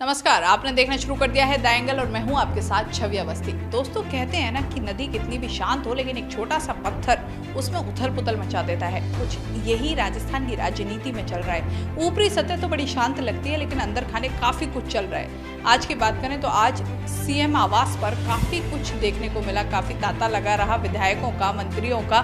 नमस्कार, आपने देखना शुरू कर दिया है द एंगल और मैं हूं आपके साथ छवि अवस्थी। दोस्तों, कहते हैं ना कि नदी कितनी भी शांत हो लेकिन एक छोटा सा पत्थर उसमें उथल-पुथल मचा देता है। कुछ यही राजस्थान की राजनीति में चल रहा है। ऊपरी सतह तो बड़ी शांत लगती है लेकिन अंदर खाने काफी कुछ चल रहा है। आज की बात करें तो आज सीएम आवास पर काफी कुछ देखने को मिला, काफी तांता लगा रहा विधायकों का, मंत्रियों का।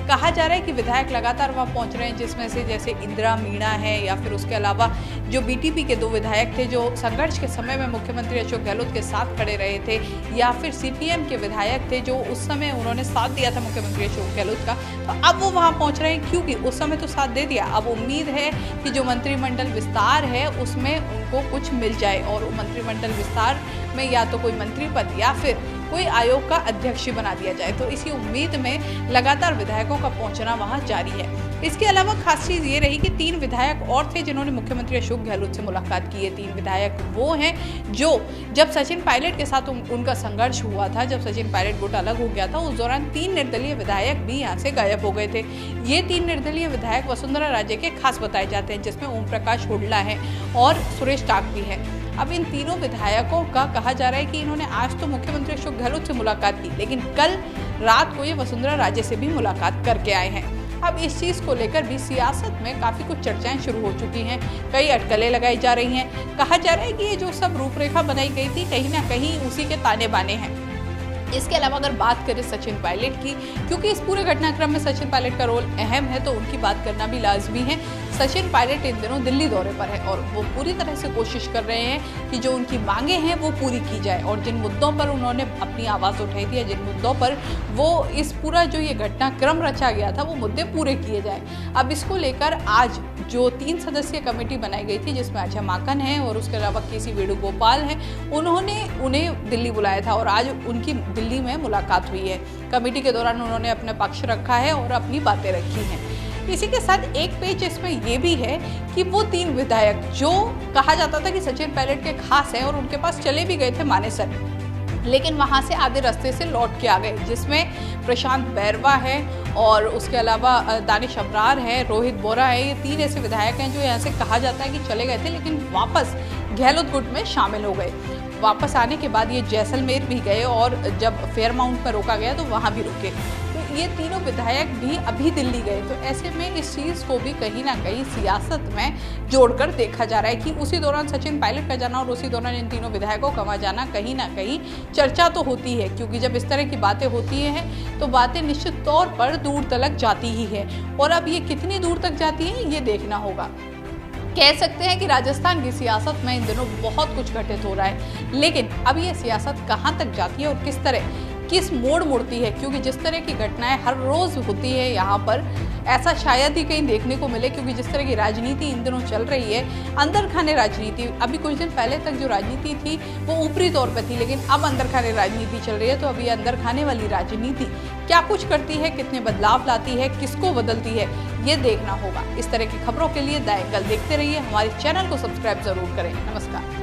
कहा जा रहा है कि विधायक लगातार वहां पहुंच रहे हैं, जिसमें से जैसे इंदिरा मीणा है या फिर उसके अलावा जो बीटीपी के 2 विधायक थे जो संघर्ष के समय में मुख्यमंत्री अशोक गहलोत के साथ खड़े रहे थे, या फिर सीपीएम के विधायक थे जो उस समय उन्होंने साथ दिया था मुख्यमंत्री अशोक गहलोत का। तो अब वो वहां पहुंच रहे हैं क्योंकि उस समय तो साथ दे दिया। अब उम्मीद है कि जो मंत्रिमंडल विस्तार है उसमें उनको कुछ मिल जाए और मंत्रिमंडल विस्तार में या तो कोई मंत्री पद या फिर कोई आयोग का अध्यक्ष बना दिया जाए। तो इसी उम्मीद में लगातार विधायकों का पहुंचना वहां जारी है। इसके अलावा खास चीज ये रही कि 3 विधायक और थे जिन्होंने मुख्यमंत्री अशोक गहलोत से मुलाकात की है। 3 विधायक वो हैं जो जब सचिन पायलट के साथ उनका संघर्ष हुआ था, जब सचिन पायलट गुट अलग हो गया था, उस दौरान 3 निर्दलीय विधायक भी यहाँ से गायब हो गए थे। ये 3 निर्दलीय विधायक वसुंधरा राजे के खास बताए जाते हैं, जिसमें ओम प्रकाश हुड्डा है और सुरेश टाक भी है। अब इन तीनों विधायकों का कहा जा रहा है कि इन्होंने आज तो मुख्यमंत्री अशोक गहलोत से मुलाकात की, लेकिन कल रात को ये वसुंधरा राजे से भी मुलाकात करके आए हैं। अब इस चीज को लेकर भी सियासत में काफी कुछ चर्चाएं शुरू हो चुकी हैं, कई अटकलें लगाई जा रही हैं। कहा जा रहा है कि ये जो सब रूपरेखा बनाई गई थी कहीं ना कहीं उसी के ताने बाने हैं। इसके अलावा अगर बात करें सचिन पायलट की, क्योंकि इस पूरे घटनाक्रम में सचिन पायलट का रोल अहम है, तो उनकी बात करना भी लाजमी है। सचिन पायलट इन दिनों दिल्ली दौरे पर है और वो पूरी तरह से कोशिश कर रहे हैं कि जो उनकी मांगे हैं वो पूरी की जाए, और जिन मुद्दों पर उन्होंने अपनी आवाज़ उठाई थी या जिन मुद्दों पर वो इस पूरा जो ये घटनाक्रम रचा गया था वो मुद्दे पूरे किए जाए। अब इसको लेकर आज जो 3 सदस्यीय कमेटी बनाई गई थी, जिसमें अजय माकन है और उसके अलावा केसी वेणुगोपाल हैं, उन्होंने उन्हें दिल्ली बुलाया था और आज उनकी दिल्ली में मुलाकात हुई है। कमेटी के दौरान उन्होंने अपना पक्ष रखा है और अपनी बातें रखी हैं। इसी के साथ एक पेज इसमें ये भी है कि वो 3 विधायक जो कहा जाता था कि सचिन पायलट के खास हैं और उनके पास चले भी गए थे मानेसर, लेकिन वहां से आधे रास्ते से लौट के आ गए, जिसमें प्रशांत बैरवा है और उसके अलावा दानिश अबरार है, रोहित बोरा है। ये 3 ऐसे विधायक हैं जो यहाँ से कहा जाता है कि चले गए थे लेकिन वापस गहलोत गुट में शामिल हो गए। वापस आने के बाद ये जैसलमेर भी गए और जब फेयरमाउंट पर रोका गया तो वहाँ भी रुके। तो ये तीनों विधायक भी अभी दिल्ली गए। तो ऐसे में इस चीज़ को भी कहीं ना कहीं सियासत में जोड़कर देखा जा रहा है कि उसी दौरान सचिन पायलट का जाना और उसी दौरान इन तीनों विधायकों का वहाँ जाना कहीं ना कहीं चर्चा तो होती है, क्योंकि जब इस तरह की बातें होती हैं तो बातें निश्चित तौर पर दूर तक जाती ही है। और अब ये कितनी दूर तक जाती है ये देखना होगा। कह सकते हैं कि राजस्थान की सियासत में इन दिनों बहुत कुछ घटित हो रहा है, लेकिन अब ये सियासत कहाँ तक जाती है और किस मोड़ मुड़ती है, क्योंकि जिस तरह की घटनाएं हर रोज होती है यहाँ पर, ऐसा शायद ही कहीं देखने को मिले। क्योंकि जिस तरह की राजनीति इन दिनों चल रही है, अंदर खाने राजनीति, अभी कुछ दिन पहले तक जो राजनीति थी वो ऊपरी तौर पर थी, लेकिन अब अंदर खाने राजनीति चल रही है। तो अभी अंदर खाने वाली राजनीति क्या कुछ करती है, कितने बदलाव लाती है, किसको बदलती है, ये देखना होगा। इस तरह की खबरों के लिए द एंगल देखते रहिए, हमारे चैनल को सब्सक्राइब जरूर करें। नमस्कार।